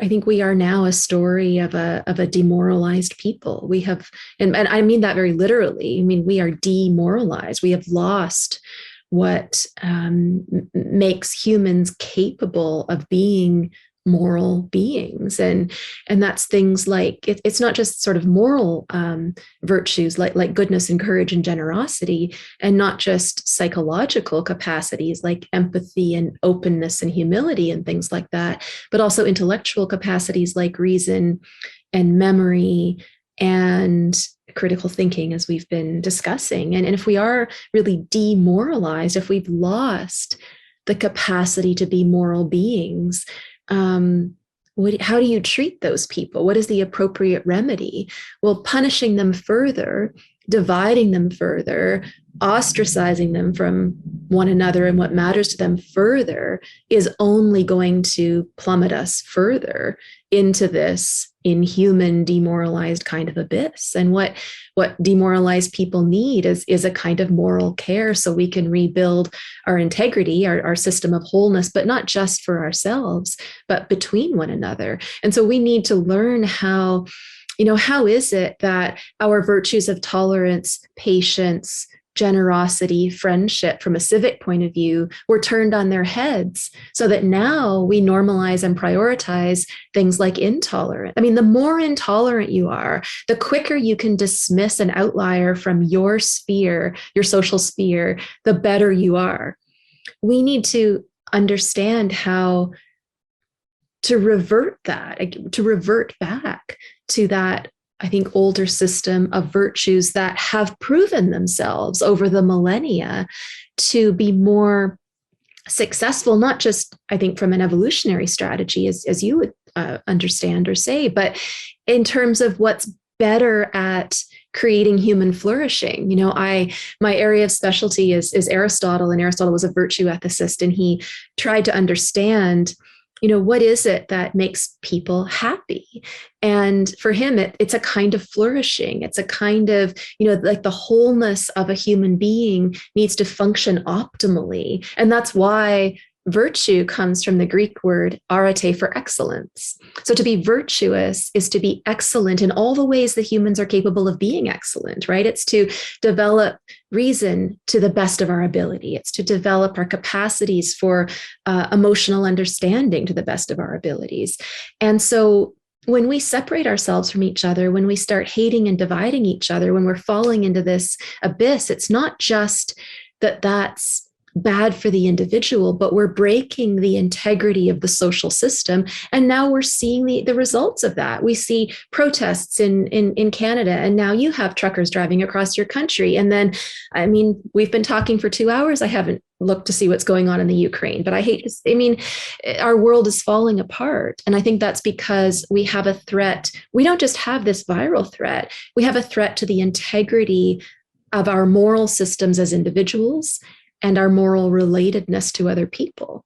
I think we are now a story of a demoralized people. We have, and I mean that very literally. I mean, we are demoralized. We have lost what makes humans capable of being moral beings, and that's things like it's not just sort of moral virtues like goodness and courage and generosity, and not just psychological capacities like empathy and openness and humility and things like that, but also intellectual capacities like reason and memory and critical thinking, as we've been discussing. And if we are really demoralized, if we've lost the capacity to be moral beings, how do you treat those people? What is the appropriate remedy? Well, punishing them further, dividing them further, ostracizing them from one another and what matters to them further is only going to plummet us further into this inhuman, demoralized kind of abyss. And what demoralized people need is a kind of moral care so we can rebuild our integrity, our system of wholeness, but not just for ourselves, but between one another. And so we need to learn how is it that our virtues of tolerance, patience, generosity, friendship from a civic point of view were turned on their heads so that now we normalize and prioritize things like intolerance. I mean, the more intolerant you are, the quicker you can dismiss an outlier from your sphere, your social sphere, the better you are. We need to understand how to revert back to that, I think, older system of virtues that have proven themselves over the millennia to be more successful, not just, I think, from an evolutionary strategy, as you would understand or say, but in terms of what's better at creating human flourishing. My area of specialty is Aristotle, and Aristotle was a virtue ethicist, and he tried to understand what is it that makes people happy? And for him, it's a kind of flourishing. It's a kind of, like the wholeness of a human being needs to function optimally. And that's why virtue comes from the Greek word arete, for excellence. So to be virtuous is to be excellent in all the ways that humans are capable of being excellent, right? It's to develop reason to the best of our ability. It's to develop our capacities for emotional understanding to the best of our abilities. And so when we separate ourselves from each other, when we start hating and dividing each other, when we're falling into this abyss, it's not just that that's bad for the individual, but we're breaking the integrity of the social system. And now we're seeing the results of that. We see protests in Canada, and now you have truckers driving across your country. And then, I mean, we've been talking for 2 hours. I haven't looked to see what's going on in the Ukraine, but our world is falling apart. And I think that's because we have a threat. We don't just have this viral threat. We have a threat to the integrity of our moral systems as individuals and our moral relatedness to other people.